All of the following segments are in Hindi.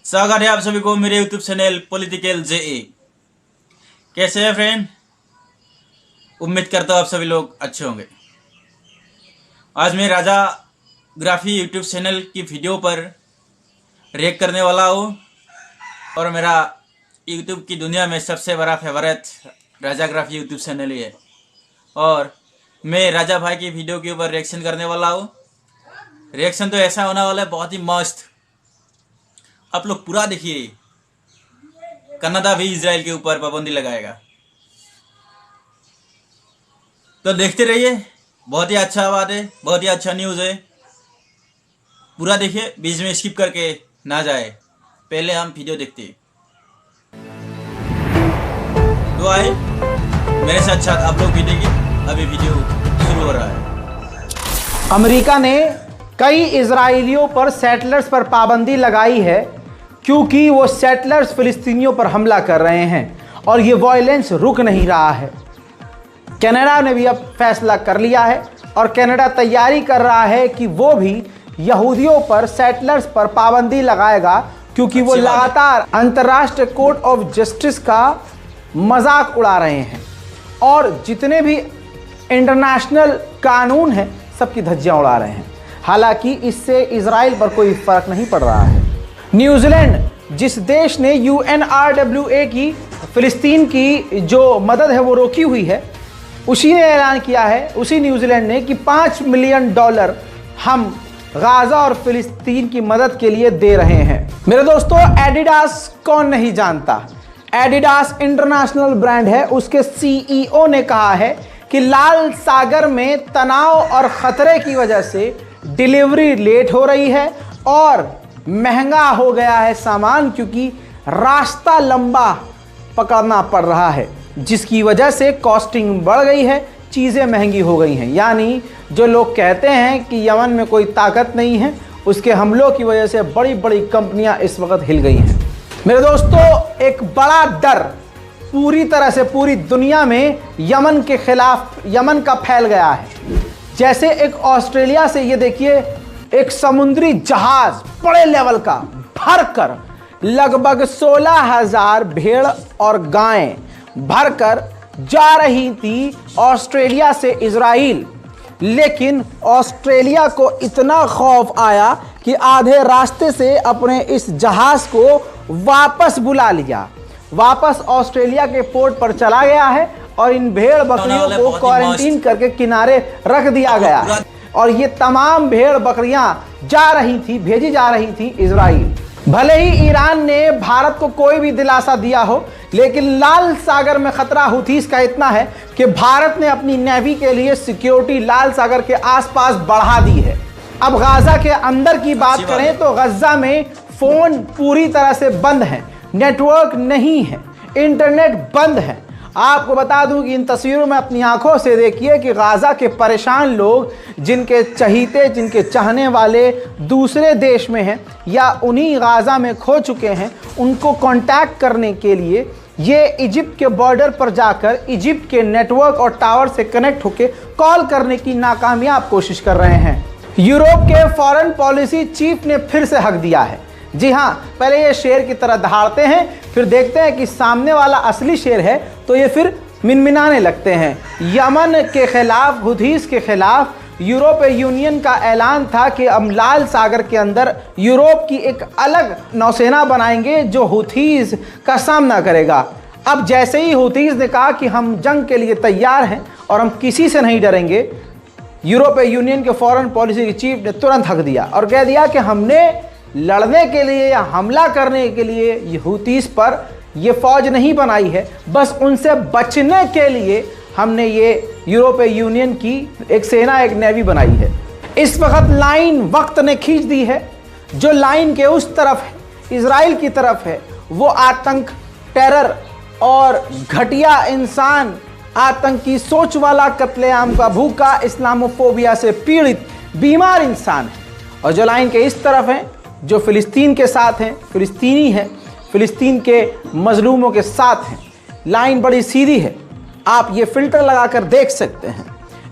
स्वागत है आप सभी को मेरे यूट्यूब चैनल पॉलिटिकल जेए। कैसे हैं फ्रेंड? उम्मीद करता हूँ आप सभी लोग अच्छे होंगे। आज मैं राजा ग्राफी यूट्यूब चैनल की वीडियो पर रिएक्ट करने वाला हूँ और मेरा यूट्यूब की दुनिया में सबसे बड़ा फेवरेट राजा ग्राफी यूट्यूब चैनल ही है और मैं राजा भाई की वीडियो के ऊपर रिएक्शन करने वाला हूँ। रिएक्शन तो ऐसा होने वाला है बहुत ही मस्त, आप लोग पूरा देखिए। कनाडा भी इजराइल के ऊपर पाबंदी लगाएगा, तो देखते रहिए। बहुत ही अच्छा बात है, बहुत ही अच्छा न्यूज़ है। पूरा देखिए, बीच में स्किप करके ना जाए। पहले हम वीडियो देखते हैं। तो आए मेरे साथ साथ आप लोग भी देखिए। अभी वीडियो शुरू हो रहा है। अमेरिका ने कई इजरायलियों पर सेटलर्स पर पाबंदी लगाई है क्योंकि वो सेटलर्स फिलिस्तीनियों पर हमला कर रहे हैं और ये वायलेंस रुक नहीं रहा है। कनाडा ने भी अब फैसला कर लिया है और कनाडा तैयारी कर रहा है कि वो भी यहूदियों पर सेटलर्स पर पाबंदी लगाएगा क्योंकि वो लगातार अंतर्राष्ट्रीय कोर्ट ऑफ जस्टिस का मजाक उड़ा रहे हैं और जितने भी इंटरनेशनल कानून हैं सबकी धज्जियां उड़ा रहे हैं। हालांकि इससे इजराइल पर कोई फर्क नहीं पड़ रहा है। न्यूजीलैंड, जिस देश ने UNRWA की फिलिस्तीन की जो मदद है वो रोकी हुई है, उसी ने ऐलान किया है, उसी न्यूजीलैंड ने, कि $5 मिलियन हम गाजा और फिलिस्तीन की मदद के लिए दे रहे हैं। मेरे दोस्तों, एडिडास कौन नहीं जानता? एडिडास इंटरनेशनल ब्रांड है। उसके CEO ने कहा है कि लाल सागर में तनाव और खतरे की वजह से डिलीवरी लेट हो रही है और महंगा हो गया है सामान, क्योंकि रास्ता लंबा पकड़ना पड़ रहा है, जिसकी वजह से कॉस्टिंग बढ़ गई है, चीज़ें महंगी हो गई हैं। यानी जो लोग कहते हैं कि यमन में कोई ताकत नहीं है, उसके हमलों की वजह से बड़ी बड़ी कंपनियां इस वक्त हिल गई हैं। मेरे दोस्तों, एक बड़ा डर पूरी तरह से पूरी दुनिया में यमन के खिलाफ यमन का फैल गया है। जैसे एक ऑस्ट्रेलिया से, ये देखिए, एक समुद्री जहाज बड़े लेवल का भरकर लगभग 16,000 भेड़ और गायें भरकर जा रही थी ऑस्ट्रेलिया से इजराइल। लेकिन ऑस्ट्रेलिया को इतना खौफ आया कि आधे रास्ते से अपने इस जहाज को वापस बुला लिया, वापस ऑस्ट्रेलिया के पोर्ट पर चला गया है और इन भेड़ बकरियों को क्वारंटीन करके किनारे रख दिया गया है। और ये तमाम भेड़ बकरियां जा रही थी, भेजी जा रही थी इजराइल। भले ही ईरान ने भारत को कोई भी दिलासा दिया हो, लेकिन लाल सागर में खतरा हुथीस का इतना है कि भारत ने अपनी नेवी के लिए सिक्योरिटी लाल सागर के आसपास बढ़ा दी है। अब गाजा के अंदर की बात करें तो गजा में फोन पूरी तरह से बंद है, नेटवर्क नहीं है, इंटरनेट बंद है। आपको बता दूं कि इन तस्वीरों में अपनी आंखों से देखिए कि गाजा के परेशान लोग, जिनके चहीते, जिनके चाहने वाले दूसरे देश में हैं या उन्हीं गाजा में खो चुके हैं, उनको कांटेक्ट करने के लिए ये इजिप्ट के बॉर्डर पर जाकर इजिप्ट के नेटवर्क और टावर से कनेक्ट होकर कॉल करने की नाकामयाब कोशिश कर रहे हैं। यूरोप के फॉरेन पॉलिसी चीफ ने फिर से हक दिया है। जी हाँ, पहले ये शेर की तरह दहाड़ते हैं, फिर देखते हैं कि सामने वाला असली शेर है तो ये फिर मिनमिनाने लगते हैं। यमन के खिलाफ, हुथीस के खिलाफ यूरोपीय यूनियन का ऐलान था कि हम लाल सागर के अंदर यूरोप की एक अलग नौसेना बनाएंगे जो हुथीस का सामना करेगा। अब जैसे ही हुथीस ने कहा कि हम जंग के लिए तैयार हैं और हम किसी से नहीं डरेंगे, यूरोपीय यूनियन के फॉरेन पॉलिसी के चीफ ने तुरंत हक दिया और कह दिया कि हमने लड़ने के लिए या हमला करने के लिए हुथीस पर ये फौज नहीं बनाई है, बस उनसे बचने के लिए हमने ये यूरोपीय यूनियन की एक सेना, एक नेवी बनाई है। इस वक्त लाइन वक्त ने खींच दी है। जो लाइन के उस तरफ है, इजराइल की तरफ है, वो आतंक, टेरर और घटिया इंसान, आतंकी सोच वाला, कत्लेआम का भूखा, इस्लामोफोबिया से पीड़ित बीमार इंसान है। और जो लाइन के इस तरफ है, जो फिलिस्तीन के साथ हैं, फिलिस्तीनी हैं, फिलिस्तीन के मजलूमों के साथ हैं, लाइन बड़ी सीधी है। आप ये फिल्टर लगाकर देख सकते हैं।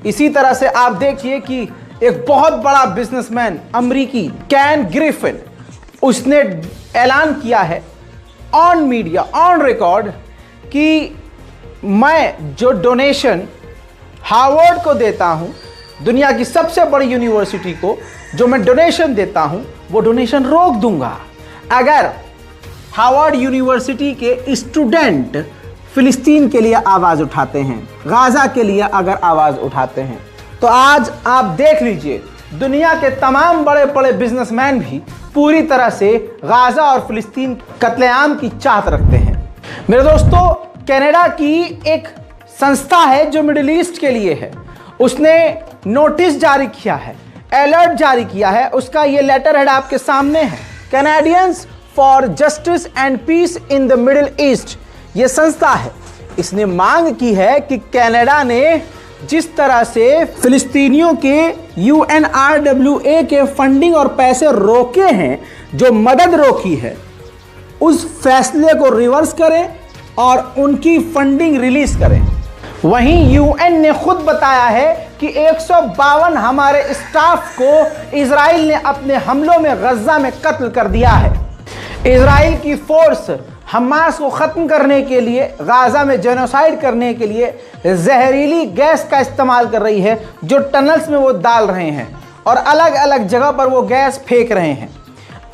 इसी तरह से आप देखिए कि एक बहुत बड़ा बिजनेसमैन अमरीकी कैन ग्रिफिन, उसने ऐलान किया है ऑन मीडिया, ऑन रिकॉर्ड, कि मैं जो डोनेशन हार्वर्ड को देता हूं, दुनिया की सबसे बड़ी यूनिवर्सिटी को जो मैं डोनेशन देता हूं, वो डोनेशन रोक दूंगा अगर हार्वर्ड यूनिवर्सिटी के स्टूडेंट फिलिस्तीन के लिए आवाज़ उठाते हैं, गाज़ा के लिए अगर आवाज़ उठाते हैं। तो आज आप देख लीजिए, दुनिया के तमाम बड़े बड़े बिजनेसमैन भी पूरी तरह से गाज़ा और फिलिस्तीन कत्लेआम की चाहत रखते हैं। मेरे दोस्तों, कनाडा की एक संस्था है जो मिडिल ईस्ट के लिए है, उसने नोटिस जारी किया है, अलर्ट जारी किया है। उसका ये लेटर हेड आपके सामने है, Canadians for justice and peace in the Middle East. ये संस्था है, इसने मांग की है कि कनाडा ने जिस तरह से फिलिस्तीनियों के UNRWA के फंडिंग और पैसे रोके हैं, जो मदद रोकी है, उस फैसले को रिवर्स करें और उनकी फंडिंग रिलीज करें। वहीं यूएन ने खुद बताया है कि 152 हमारे स्टाफ को इजराइल ने अपने हमलों में गजा में कत्ल कर दिया है। इजराइल की फोर्स हमास को ख़त्म करने के लिए, गाज़ा में जेनोसाइड करने के लिए जहरीली गैस का इस्तेमाल कर रही है, जो टनल्स में वो डाल रहे हैं और अलग अलग जगह पर वो गैस फेंक रहे हैं।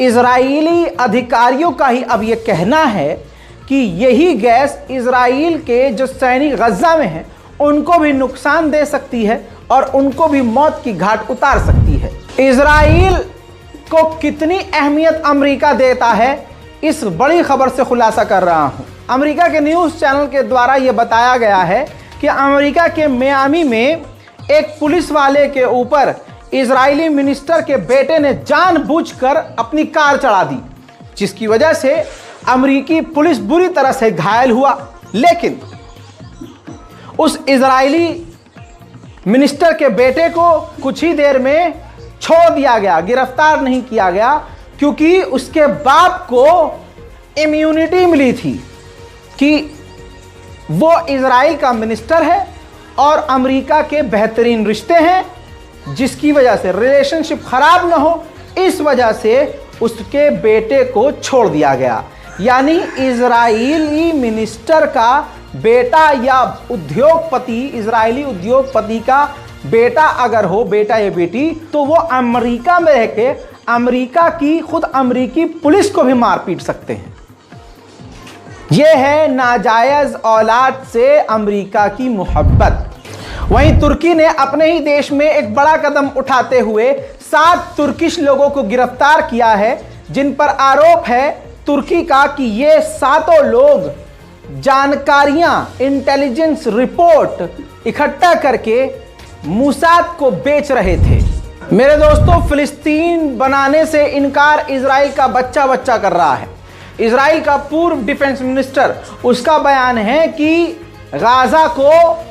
इजरायली अधिकारियों का ही अब ये कहना है कि यही गैस इजराइल के जो सैनिक गजा में हैं उनको भी नुकसान दे सकती है और उनको भी मौत की घाट उतार सकती है। इजराइल को कितनी अहमियत अमेरिका देता है, इस बड़ी खबर से खुलासा कर रहा हूं। अमेरिका के न्यूज़ चैनल के द्वारा यह बताया गया है कि अमेरिका के मियामी में एक पुलिस वाले के ऊपर इजरायली मिनिस्टर के बेटे ने जानबूझकर अपनी कार चढ़ा दी, जिसकी वजह से अमेरिकी पुलिस बुरी तरह से घायल हुआ। लेकिन उस इजरायली मिनिस्टर के बेटे को कुछ ही देर में छोड़ दिया गया, गिरफ्तार नहीं किया गया, क्योंकि उसके बाप को इम्यूनिटी मिली थी कि वो इजराइल का मिनिस्टर है और अमेरिका के बेहतरीन रिश्ते हैं, जिसकी वजह से रिलेशनशिप खराब ना हो, इस वजह से उसके बेटे को छोड़ दिया गया। यानी इजरायली मिनिस्टर का बेटा या उद्योगपति, इजरायली उद्योगपति का बेटा अगर हो, बेटा या बेटी, तो वो अमेरिका में रह के अमेरिका की खुद अमेरिकी पुलिस को भी मार पीट सकते हैं। यह है नाजायज औलाद से अमेरिका की मोहब्बत। वहीं तुर्की ने अपने ही देश में एक बड़ा कदम उठाते हुए 7 तुर्किश लोगों को गिरफ्तार किया है, जिन पर आरोप है तुर्की का कि ये 7 लोग जानकारियां, इंटेलिजेंस रिपोर्ट इकट्ठा करके मूसाद को बेच रहे थे। मेरे दोस्तों, फिलिस्तीन बनाने से इनकार इजराइल का बच्चा बच्चा कर रहा है। इजराइल का पूर्व डिफेंस मिनिस्टर, उसका बयान है कि गाजा को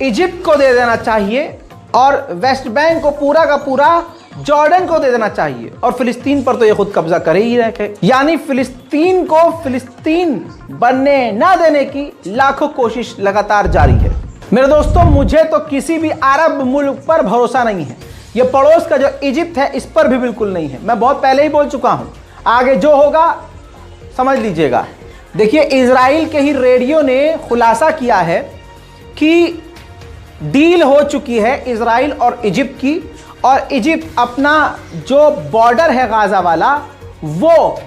इजिप्ट को दे देना चाहिए और वेस्ट बैंक को पूरा का पूरा जॉर्डन को दे देना चाहिए, और फिलिस्तीन पर तो ये खुद कब्जा करे ही रखे। यानी फिलिस्तीन को फिलिस्तीन बनने ना देने की लाखों कोशिश लगातार जारी है। मेरे दोस्तों, मुझे तो किसी भी अरब मुल्क पर भरोसा नहीं है। ये पड़ोस का जो इजिप्ट है, इस पर भी बिल्कुल नहीं है। मैं बहुत पहले ही बोल चुका हूं, आगे जो होगा समझ लीजिएगा। देखिए, इजराइल के ही रेडियो ने खुलासा किया है कि डील हो चुकी है इजराइल और इजिप्ट की, और इजिप्ट अपना जो बॉर्डर है गाजा वाला, वो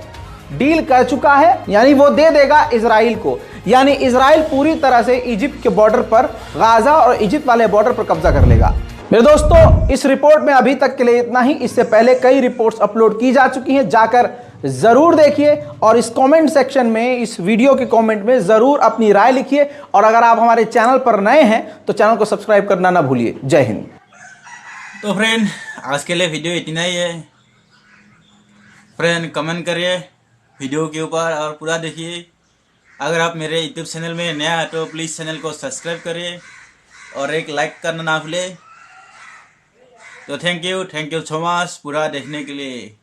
डील कर चुका है, यानी वो दे देगा इजराइल को। यानी इजराइल पूरी तरह से इजिप्ट के बॉर्डर पर, गाजा और इजिप्ट वाले बॉर्डर पर कब्जा कर लेगा। मेरे दोस्तों, इस रिपोर्ट में अभी तक के लिए इतना ही। इससे पहले कई रिपोर्ट्स अपलोड की जा चुकी हैं, जाकर जरूर देखिए और इस कमेंट सेक्शन में, इस वीडियो के कमेंट में जरूर अपनी राय लिखिए। और अगर आप हमारे चैनल पर नए हैं तो चैनल को सब्सक्राइब करना ना भूलिए। जय हिंद। तो फ्रेंड, आज के लिए वीडियो इतना ही है। फ्रेंड, कमेंट करिए वीडियो के ऊपर और पूरा देखिए। अगर आप मेरे यूट्यूब चैनल में नया है तो प्लीज़ चैनल को सब्सक्राइब करिए और एक लाइक करना ना भूले। तो थैंक यू सो मच पूरा देखने के लिए।